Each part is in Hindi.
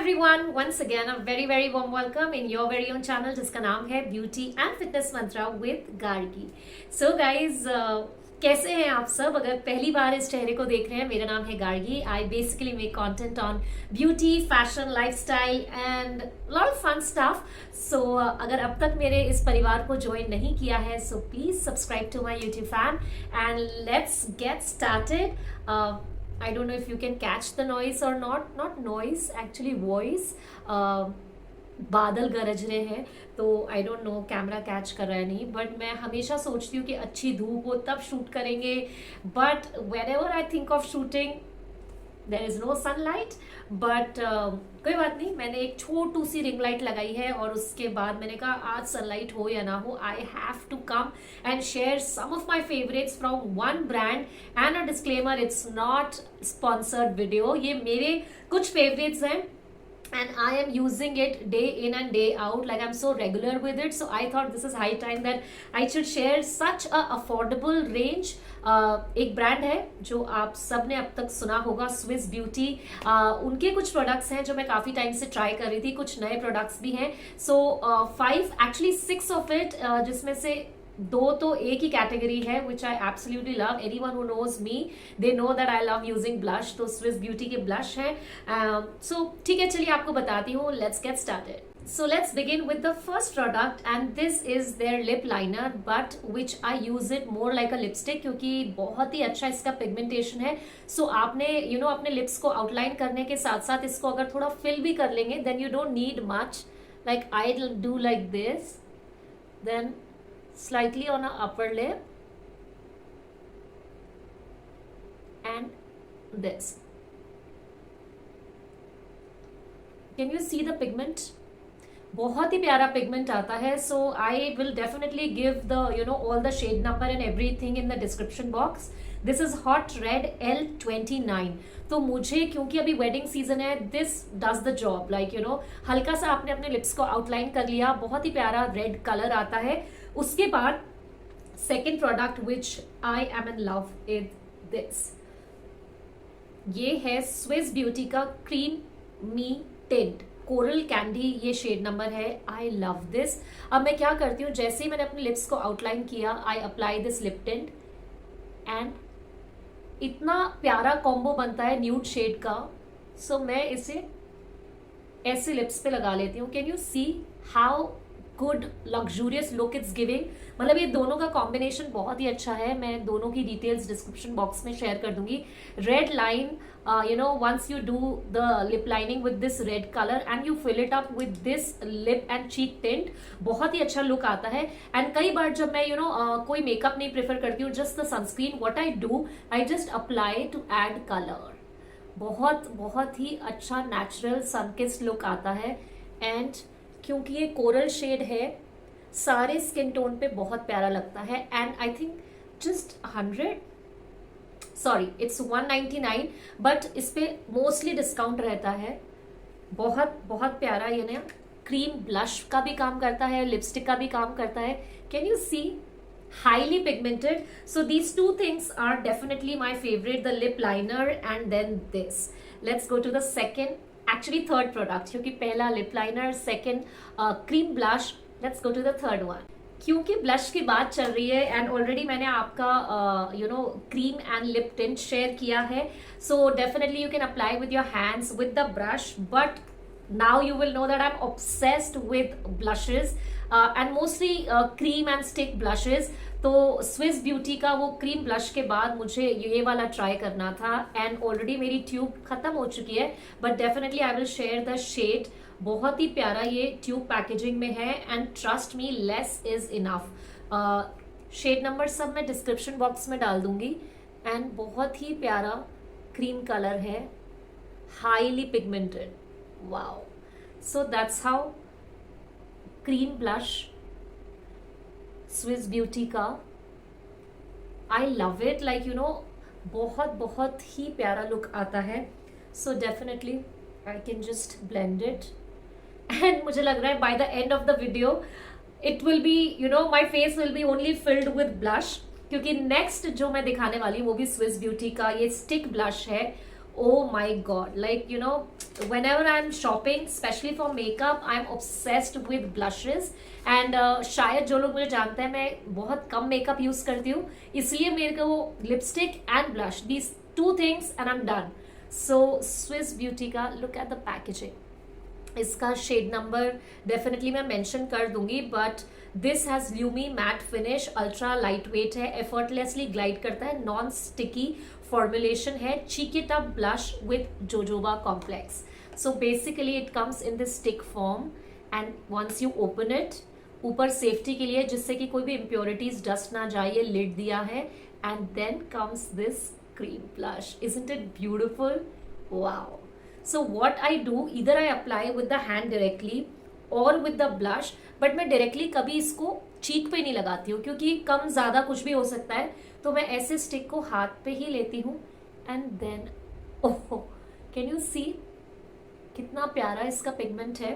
everyone, once again a very warm welcome in your very own channel जिसका नाम है beauty and fitness Mantra with Gargi. So guys, कैसे हैं आप सब? अगर पहली बार इस चेहरे को देख रहे हैं, मेरा नाम है Gargi. I basically make content on beauty, fashion, lifestyle and lot of fun stuff. So अगर अब तक मेरे इस परिवार को ज्वाइन नहीं किया है, so please subscribe to my YouTube fan and let's get started. I don't know if you can catch the noise or not noise, actually voice. बादल गरज रहे हैं तो I don't know camera catch कर रहा है नहीं, बट मैं हमेशा सोचती हूँ कि अच्छी धूप हो तब शूट करेंगे, but whenever I think of shooting there is no sunlight. But कोई बात नहीं, मैंने एक छोटू सी रिंग लाइट लगाई है और उसके बाद मैंने कहा आज सनलाइट हो या ना हो, I have to come and share some of my favourites from one brand. And a disclaimer, it's not sponsored video, ये मेरे कुछ फेवरेट्स हैं and I am using it day in and day out, like I'm so regular with it, so I thought this is high time that I should share such a affordable range. एक ब्रांड है जो आप सब ने अब तक सुना होगा, स्विस ब्यूटी। उनके कुछ प्रोडक्ट्स हैं जो मैं काफी टाइम से ट्राई कर रही थी, कुछ नए प्रोडक्ट्स भी हैं। सो 6 ऑफ इट, जिसमें से 2 तो एक ही कैटेगरी है which I absolutely love. Anyone who knows me they know that I love using blush, तो स्विस ब्यूटी के ब्लश हैं। सो ठीक है, चलिए आपको बताती हूँ। Let's get started. So let's begin with the first product and this is their lip liner, but which I use it more like a lipstick क्योंकि बहुत ही अच्छा इसका पिगमेंटेशन है। So आपने अपने लिप्स को आउटलाइन करने के साथ साथ इसको अगर थोड़ा फिल भी कर लेंगे, then you don't need much, like I'll do like this, then slightly on our upper lip and this. Can you see the pigment? बहुत ही प्यारा पिगमेंट आता है। So I will definitely give the all the shade number and everything in the description box. This is hot red L29। तो मुझे, क्योंकि अभी वेडिंग सीजन है, this does the job. Like हल्का सा आपने अपने लिप्स को आउटलाइन कर लिया, बहुत ही प्यारा रेड कलर आता है। उसके बाद second product which I M in love with this, ये है स्विस ब्यूटी का क्रीम मी टिंट कोरल कैंडी, ये शेड नंबर है। I love this. अब मैं क्या करती हूँ, जैसे ही मैंने अपने लिप्स को आउटलाइन किया, I apply this lip tint and इतना प्यारा कॉम्बो बनता है न्यूड शेड का। सो मैं इसे ऐसे लिप्स पे लगा लेती हूँ। Can you see how good luxurious look it's giving? मतलब ये दोनों का कॉम्बिनेशन बहुत ही अच्छा है। मैं दोनों की डिटेल्स डिस्क्रिप्शन बॉक्स में शेयर कर दूंगी। Red line, once you do the lip lining with this red color and you fill it up with this lip and cheek tint, बहुत ही अच्छा लुक आता है। एंड कई बार जब मैं कोई मेकअप नहीं प्रेफर करती हूँ, just the sunscreen, what I do, I just apply to add colour. बहुत ही अच्छा नेचुरल सनकिस्ड लुक आता है। एंड क्योंकि ये कोरल शेड है, सारे स्किन टोन पे बहुत प्यारा लगता है। And I think just 199, but इस पे मोस्टली डिस्काउंट रहता है। बहुत प्यारा ये ना क्रीम ब्लश का भी काम करता है, लिपस्टिक का भी काम करता है। Can you see? highly pigmented. So these two things are definitely my favorite, the lip liner and then this. Let's go to the third product, क्योंकि पहला lip liner, second cream blush. Let's go to the third one. क्योंकि ब्लश की बात चल रही है एंड ऑलरेडी मैंने आपका cream and lip tint share किया है, so definitely you can apply with your hands with the brush, but now you will know that I'm obsessed with blushes and mostly cream and stick blushes. तो स्विस ब्यूटी का वो क्रीम ब्लश के बाद मुझे ये वाला ट्राई करना था एंड ऑलरेडी मेरी ट्यूब खत्म हो चुकी है, but definitely I will share the shade. बहुत ही प्यारा ये ट्यूब पैकेजिंग में है and trust me, less is enough. Shade number सब मैं डिस्क्रिप्शन बॉक्स में डाल दूंगी। एंड बहुत ही प्यारा क्रीम कलर है, highly pigmented. Wow. So that's how cream blush Swiss Beauty का, I love it, like बहुत ही प्यारा लुक आता है। So definitely I can just blend it and मुझे लग रहा है by the end of the video it will be, my face will be only filled with blush, क्योंकि नेक्स्ट जो मैं दिखाने वाली हूँ वो भी स्विस ब्यूटी का ये स्टिक ब्लश है। oh my god, like you know, whenever I'm shopping especially for makeup, I'm obsessed with blushes. And शायद जो लोग मुझे जानते हैं, मैं बहुत कम मेकअप यूज करती हूँ, इसलिए मेरे को वो lipstick and blush, these two things and I am done. So Swiss Beauty का लुक एट द पैकेजिंग. इसका शेड नंबर डेफिनेटली मैं मेंशन कर दूंगी, but this has lumi matte finish, ultra light weight है, एफर्टलेसली ग्लाइड करता है, नॉन स्टिकी फॉर्मुलेशन है, cheek it up blush with jojoba complex. So basically it comes in this stick form and once you open it, ऊपर सेफ्टी के लिए जिससे कि कोई भी इम्प्योरिटीज डस्ट ना जाए, ये लिड दिया है. And then comes this cream blush. Isn't it beautiful? Wow. So what I do, either I apply with the hand directly or with the blush, but मैं डायरेक्टली कभी इसको चीक पे नहीं लगाती हूँ क्योंकि कम ज़्यादा कुछ भी हो सकता है. तो मैं ऐसे स्टिक को हाथ पे ही लेती हूँ and then, oh can you see कितना प्यारा इसका पिगमेंट है.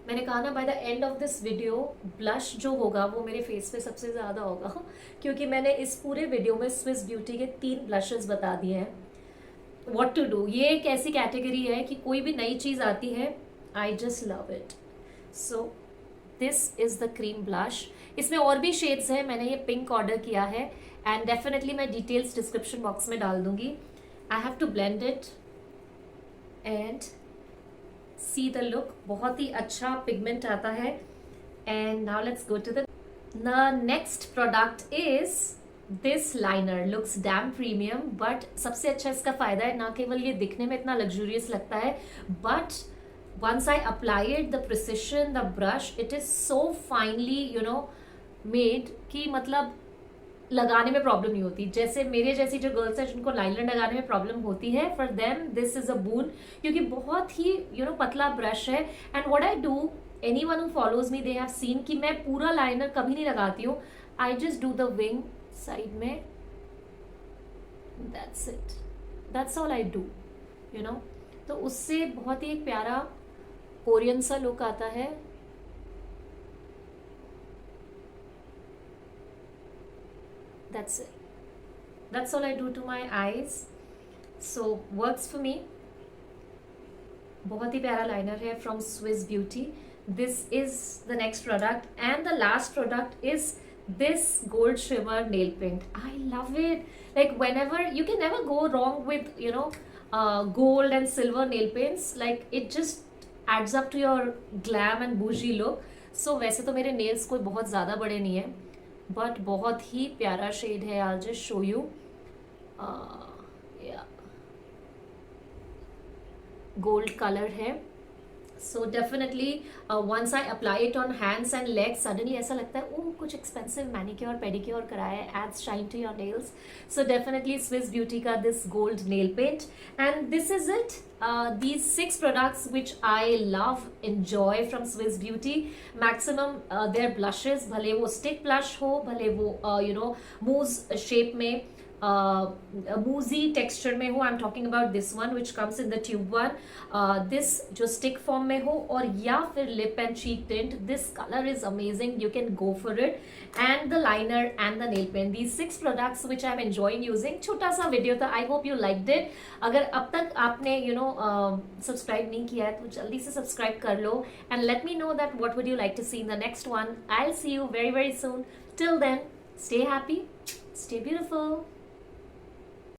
मैंने कहा ना, by the end of this video blush जो होगा वो मेरे फेस पे सबसे ज़्यादा होगा क्योंकि मैंने इस पूरे वीडियो में स्विस ब्यूटी के 3 ब्लशेस बता दिए हैं. What to do. ये एक ऐसी कैटेगरी है कि कोई भी नई चीज आती है, I just love it. So this is the cream blush. इसमें और भी शेड्स हैं, मैंने ये पिंक ऑर्डर किया है एंड डेफिनेटली मैं डिटेल्स डिस्क्रिप्शन बॉक्स में डाल दूंगी. I have to blend it and see the look. बहुत ही अच्छा पिगमेंट आता है. And now let's go to the next product. Is this liner looks damn premium, but सबसे अच्छा इसका फायदा है, ना केवल ये दिखने में इतना लग्जूरियस लगता है, but once I apply it, the precision, the brush, it is so finely you know made कि मतलब लगाने में प्रॉब्लम नहीं होती. जैसे मेरे जैसी जो गर्ल्स हैं जिनको लाइनर लगाने में प्रॉब्लम होती है, for them this is a boon क्योंकि बहुत ही यू नो पतला ब्रश है. And what I do, anyone who follows me, they have seen कि मैं पूरा लाइनर कभी नहीं लगाती हूँ. I just do the wing side में, that's it, that's all I do you know. तो उससे बहुत ही एक प्यारा कोरियन सा लुक आता है. That's it, that's all I do to my eyes. So works for me. बहुत ही प्यारा लाइनर है from Swiss Beauty. This is the next product and the last product is this gold shimmer nail paint. I love it. Like whenever, you can never go wrong with you know gold and silver nail paints. Like it just adds up to your glam and bougie look. So वैसे तो मेरे nails कोई बहुत ज़्यादा बड़े नहीं है, but बहुत ही प्यारा shade है. I'll just show you. Yeah, gold color है. So definitely once I apply it on hands and legs, suddenly ऐसा लगता है ओह कुछ expensive manicure pedicure कराया है, adds shine to your nails. So definitely Swiss Beauty का this gold nail paint. And this is it. These 6 products which I love, enjoy from Swiss Beauty. Maximum their blushes, भले वो stick blush हो, भले वो you know mousse shape में, मूजी टेक्सचर में हो. I am talking about this one which comes in the tube one. This जो स्टिक फॉर्म में हो, और या फिर lip and cheek tint, this colour is amazing, you can go for it. And the liner and the nail paint, these 6 products which I am enjoying using. छोटा सा वीडियो था, I hope you liked it. अगर अब तक आपने यू नो सब्सक्राइब नहीं किया है तो जल्दी से सब्सक्राइब कर लो and let me know that what would you like to see in the next one. I will see you very very soon. Till then, stay happy, stay beautiful.